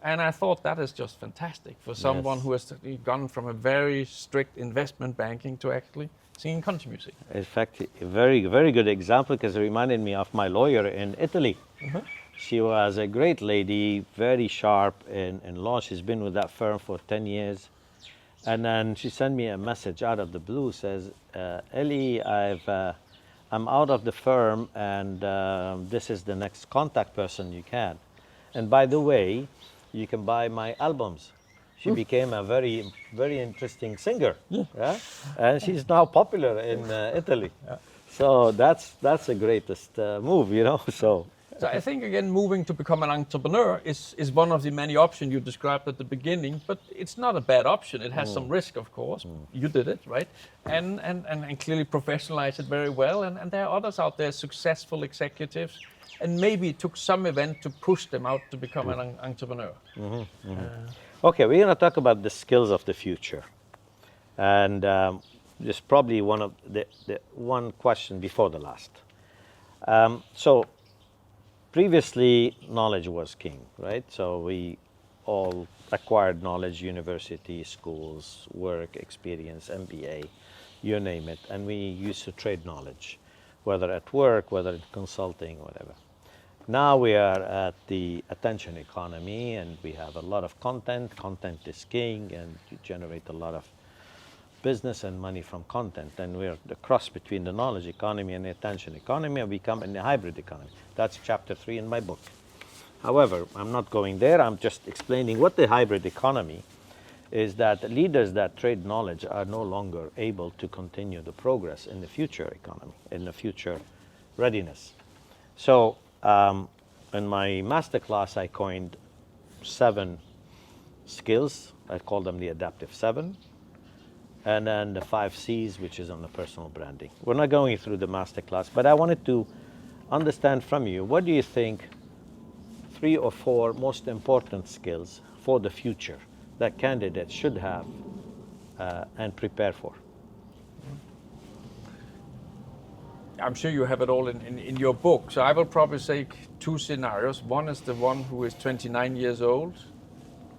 And I thought that is just fantastic for someone who has gone from a very strict investment banking to actually singing country music. In fact, a very, very good example because it reminded me of my lawyer in Italy. She was a great lady, very sharp in law. She's been with that firm for 10 years. And then she sent me a message out of the blue, says, Elie, I'm out of the firm and this is the next contact person you can. And by the way, you can buy my albums. She became a very, very interesting singer. Yeah? And she's now popular in Italy. So that's the greatest move, So I think, again, moving to become an entrepreneur is one of the many options you described at the beginning, but it's not a bad option. It has some risk, of course. You did it, right? And clearly professionalized it very well. And there are others out there, successful executives, and maybe it took some event to push them out to become an entrepreneur. Okay, we're going to talk about the skills of the future. And just probably one of the one question before the last. So previously knowledge was king, right? So we all acquired knowledge, university, schools, work, experience, MBA, you name it, and we used to trade knowledge, whether at work, whether in consulting, whatever. Now we are at the attention economy, and we have a lot of content. Content is king, and you generate a lot of business and money from content. And we're the cross between the knowledge economy and the attention economy, and become in a hybrid economy. That's chapter 3 in my book. However, I'm not going there. I'm just explaining what the hybrid economy is, that leaders that trade knowledge are no longer able to continue the progress in the future economy, in the future readiness. So in my masterclass, I coined 7 skills. I call them the adaptive 7. And then the 5 C's, which is on the personal branding. We're not going through the masterclass, but I wanted to understand from you, what do you think 3 or 4 most important skills for the future that candidates should have and prepare for? I'm sure you have it all in your book. So I will probably say 2 scenarios. One is the one who is 29 years old,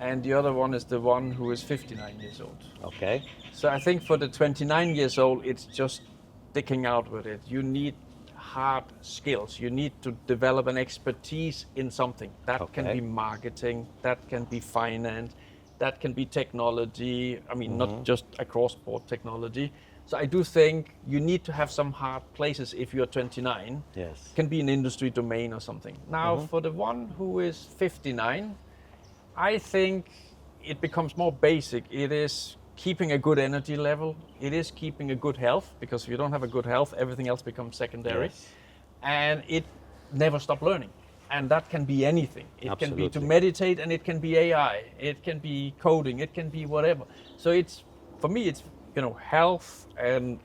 and the other one is the one who is 59 years old. Okay. So I think for the 29 years old, it's just sticking out with it. You need hard skills. You need to develop an expertise in something. That can be marketing, that can be finance, that can be technology. I mean, not just across board technology. So I do think you need to have some hard places if you're 29. Yes. It can be an industry domain or something. Now, for the one who is 59, I think it becomes more basic. It is keeping a good energy level. It is keeping a good health, because if you don't have a good health, everything else becomes secondary. Yes. And it never stop learning. And that can be anything. It can be to Absolutely. meditate, and it can be AI. It can be coding. It can be whatever. So it's, for me, it's, health and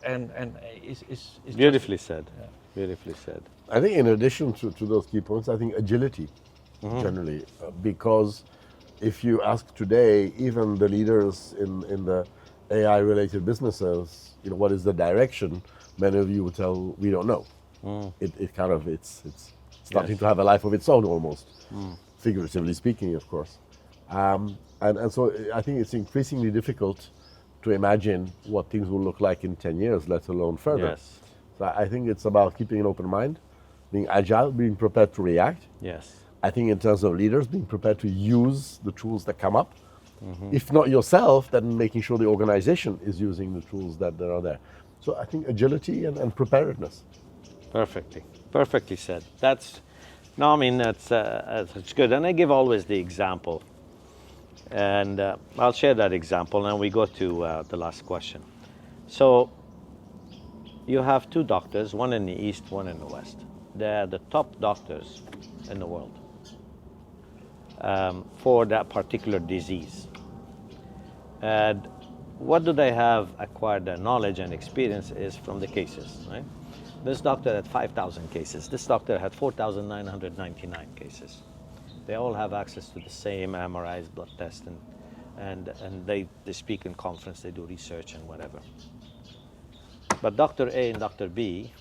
is Beautifully said. Beautifully said. I think in addition to those key points, I think agility generally, because if you ask today, even the leaders in the AI-related businesses, what is the direction, many of you would tell, we don't know. It's starting to have a life of its own almost, figuratively speaking, of course. And so I think it's increasingly difficult to imagine what things will look like in 10 years, let alone further. Yes. So I think it's about keeping an open mind, being agile, being prepared to react. Yes. I think in terms of leaders, being prepared to use the tools that come up. If not yourself, then making sure the organization is using the tools that are there. So I think agility and preparedness. Perfectly said. That's good. And I give always the example, and I'll share that example, and we go to the last question. So you have 2 doctors, one in the East, one in the West. They're the top doctors in the world for that particular disease. And what do they have acquired their knowledge and experience is from the cases, right? This doctor had 5,000 cases. This doctor had 4,999 cases. They all have access to the same MRIs, blood test, and they speak in conference, they do research and whatever. But Dr. A and Dr. B,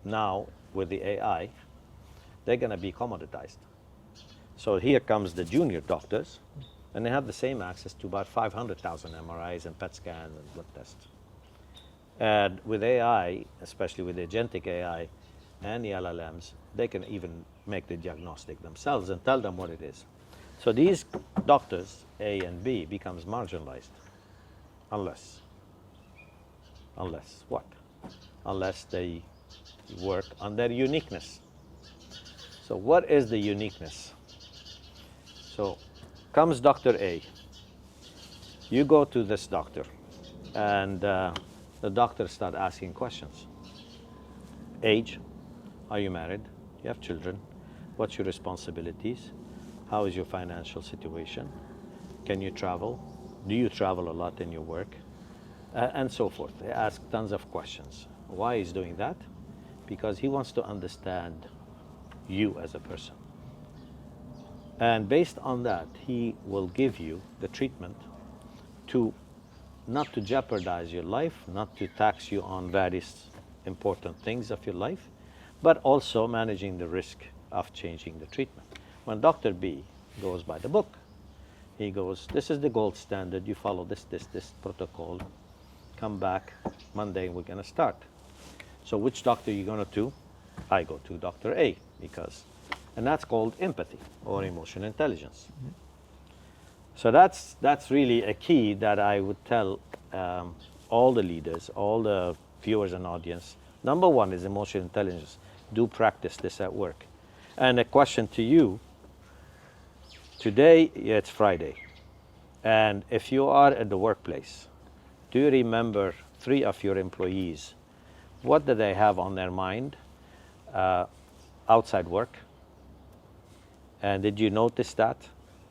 now with the AI, they're going to be commoditized. So here comes the junior doctors, and they have the same access to about 500,000 MRIs and PET scans and blood tests. And with AI, especially with agentic AI and the LLMs, they can even make the diagnostic themselves and tell them what it is. So these doctors, A and B, becomes marginalized unless what? Unless they work on their uniqueness. So what is the uniqueness? So comes Dr. A. You go to this doctor, and the doctor start asking questions. Age, are you married? You have children? What's your responsibilities? How is your financial situation? Can you travel? Do you travel a lot in your work? And so forth. They ask tons of questions. Why is doing that? Because he wants to understand you as a person. And based on that, he will give you the treatment to not to jeopardize your life, not to tax you on various important things of your life, but also managing the risk of changing the treatment. When Dr. B goes by the book, he goes, this is the gold standard, you follow this protocol, come back, Monday we're going to start. So which doctor are you going to? I go to Dr. A, because, and that's called empathy or emotional intelligence. So that's really a key that I would tell all the leaders, all the viewers and audience. Number one is emotional intelligence. Do practice this at work. And a question to you, today it's Friday, and if you are at the workplace, do you remember 3 of your employees? What do they have on their mind outside work? And did you notice that?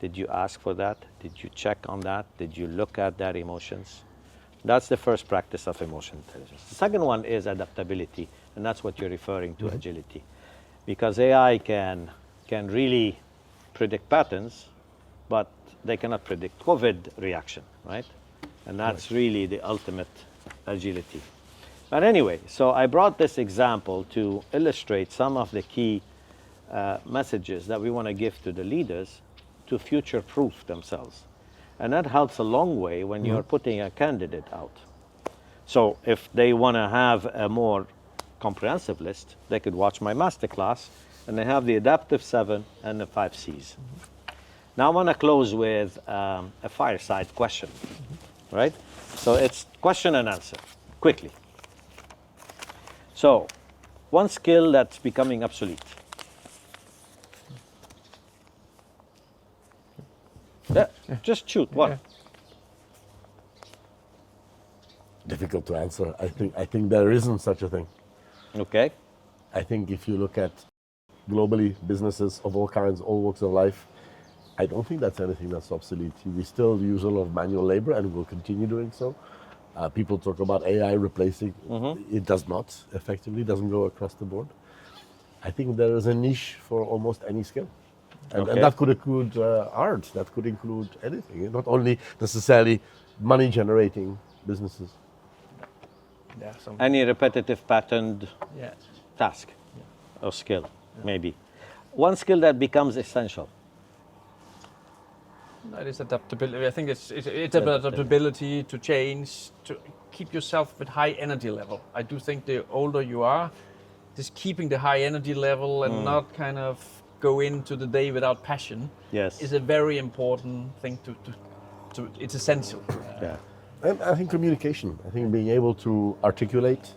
Did you ask for that? Did you check on that? Did you look at their emotions? That's the first practice of emotional intelligence. The second one is adaptability, and that's what you're referring to, agility. Because AI can really predict patterns, but they cannot predict COVID reaction, right? And that's really the ultimate agility. But anyway, so I brought this example to illustrate some of the key messages that we want to give to the leaders to future-proof themselves. And that helps a long way when you're putting a candidate out. So if they want to have a more comprehensive list, they could watch my masterclass, and they have the adaptive 7 and the 5 C's. Now I want to close with a fireside question, right? So it's question and answer, quickly. So, one skill that's becoming obsolete. Just shoot one. Difficult to answer. I think there isn't such a thing. Okay. I think if you look at globally businesses of all kinds, all walks of life, I don't think that's anything that's obsolete. We still use a lot of manual labor, and we'll continue doing so. People talk about AI replacing. It does not, effectively, doesn't go across the board. I think there is a niche for almost any skill. And that could include art, that could include anything, not only necessarily money-generating businesses. Yeah, Any repetitive patterned task or skill, maybe. One skill that becomes essential. That is adaptability. I think it's about adaptability to change, to keep yourself with high energy level. I do think the older you are, just keeping the high energy level and not kind of go into the day without passion is a very important thing to it's essential. And I think communication. I think being able to articulate,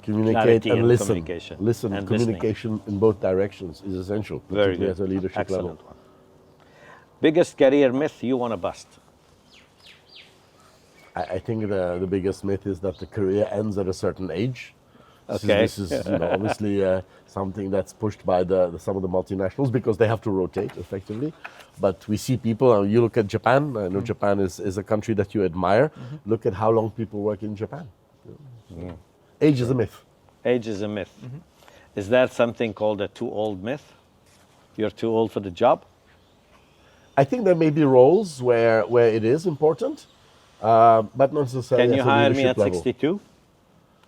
communicate, Clarity and listen. Communication. And communication listening. In both directions is essential, Very particularly good. at a leadership Excellent level. one. Biggest career myth you want to bust? I think the biggest myth is that the career ends at a certain age. Okay. This is obviously something that's pushed by some of the multinationals because they have to rotate effectively. But we see people, you look at Japan, I know Japan is a country that you admire. Look at how long people work in Japan. Age is a myth. Age is a myth. Is that something called a too old myth? You're too old for the job? I think there may be roles where it is important, but not necessarily. Can you at a hire me leadership at level. 62?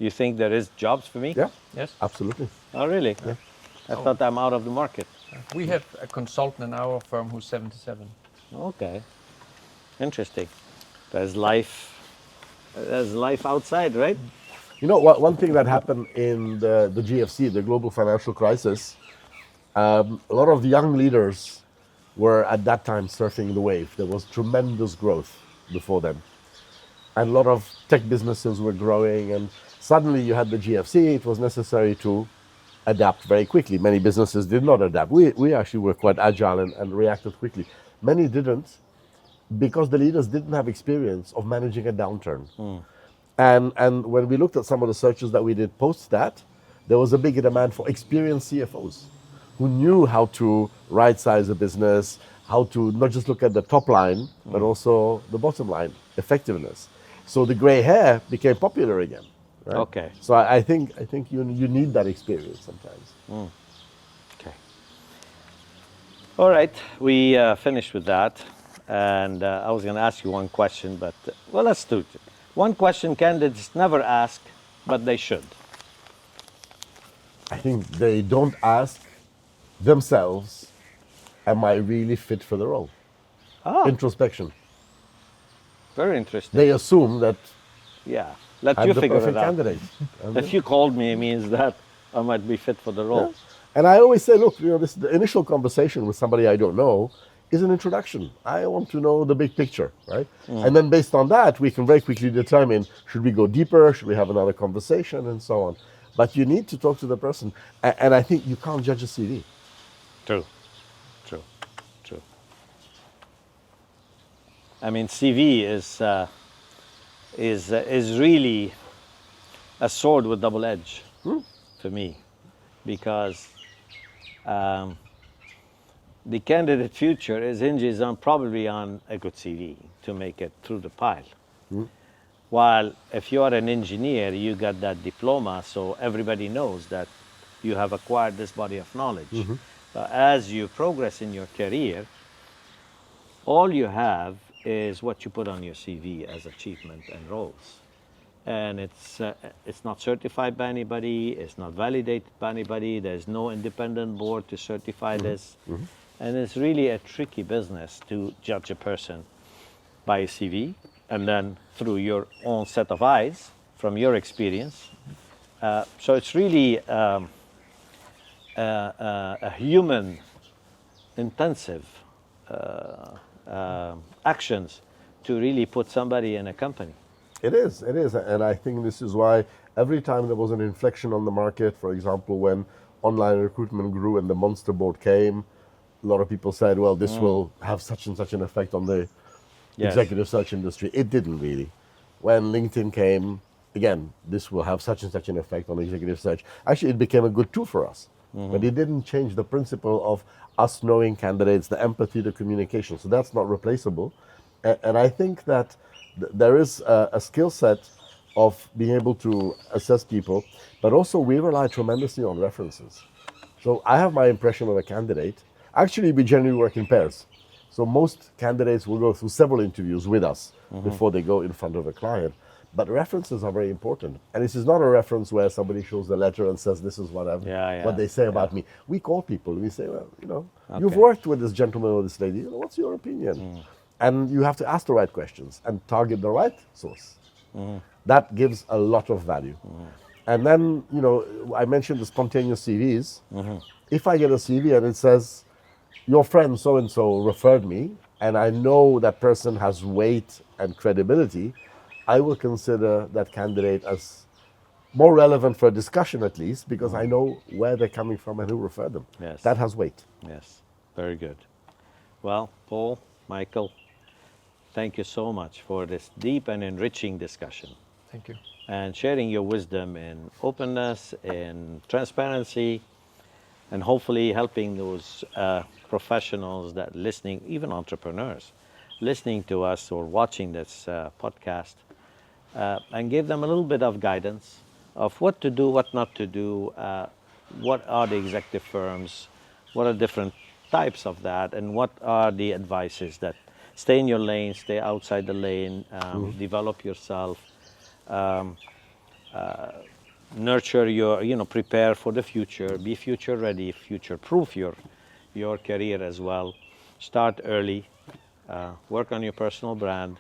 You think there is jobs for me? Yeah, Yes. absolutely. Oh, really? Yeah. I thought I'm out of the market. We have a consultant in our firm who's 77. Okay. Interesting. There's life outside, right? You know, one thing that happened in the GFC, the global financial crisis, a lot of the young leaders were at that time surfing the wave. There was tremendous growth before them. And a lot of tech businesses were growing, and suddenly you had the GFC. It was necessary to adapt very quickly. Many businesses did not adapt. We actually were quite agile and reacted quickly. Many didn't because the leaders didn't have experience of managing a downturn. And when we looked at some of the searches that we did post that, there was a big demand for experienced CFOs who knew how to right-size a business, how to not just look at the top line, but also the bottom line, effectiveness. So the gray hair became popular again. Right? Okay. So I think you need that experience sometimes. Okay. All right, we finished with that. And I was going to ask you one question, but well, let's do it. One question candidates never ask, but they should. I think they don't ask themselves, am I really fit for the role? Introspection. Very interesting. They assume that Yeah. Let I'm you the figure it perfect out. candidate. And, If you called me, it means that I might be fit for the role. and I always say, look, the initial conversation with somebody I don't know is an introduction. I want to know the big picture, right? And then based on that, we can very quickly determine, should we go deeper? Should we have another conversation? And so on. But you need to talk to the person. And I think you can't judge a CV. True. True. True. I mean, CV is really a sword with double edge for me, because the candidate future hinges on probably on a good CV to make it through the pile. While if you are an engineer, you got that diploma, so everybody knows that you have acquired this body of knowledge. But as you progress in your career, all you have is what you put on your CV as achievement and roles. And it's not certified by anybody, it's not validated by anybody, there's no independent board to certify this. And it's really a tricky business to judge a person by a CV and then through your own set of eyes from your experience. So it's really a human intensive actions to really put somebody in a company. It is. And I think this is why every time there was an inflection on the market, for example, when online recruitment grew and the Monster board came, a lot of people said, well, this will have such and such an effect on the executive search industry. It didn't really. When LinkedIn came, again, this will have such and such an effect on executive search. Actually, it became a good tool for us. But it didn't change the principle of us knowing candidates, the empathy, the communication. So that's not replaceable. And I think that there is a skill set of being able to assess people, but also we rely tremendously on references. So I have my impression of a candidate. Actually, we generally work in pairs. So most candidates will go through several interviews with us before they go in front of a client. But references are very important. And this is not a reference where somebody shows a letter and says, this is what they say about me. We call people and we say, well, you've worked with this gentleman or this lady. What's your opinion? And you have to ask the right questions and target the right source. That gives a lot of value. And then, I mentioned the spontaneous CVs. If I get a CV and it says, your friend so-and-so referred me, and I know that person has weight and credibility, I will consider that candidate as more relevant for a discussion at least, because I know where they're coming from and who referred them. Yes. That has weight. Yes, very good. Well, Paul, Michael, thank you so much for this deep and enriching discussion. Thank you. And sharing your wisdom in openness, in transparency, and hopefully helping those professionals that listening, even entrepreneurs, listening to us or watching this podcast, and give them a little bit of guidance of what to do, what not to do, what are the executive firms, what are different types of that, and what are the advices that stay in your lane, stay outside the lane, develop yourself, nurture your, prepare for the future, be future ready, future proof your career as well. Start early, work on your personal brand.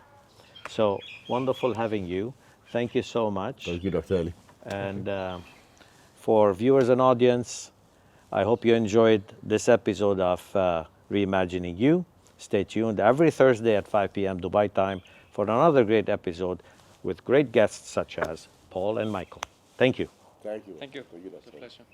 So wonderful having you. Thank you so much. Thank you, Dr. Elie. And for viewers and audience, I hope you enjoyed this episode of Reimagining You. Stay tuned every Thursday at 5 p.m. Dubai time for another great episode with great guests such as Paul and Michael. Thank you. Thank you. Thank you. Thank you, It's a pleasure.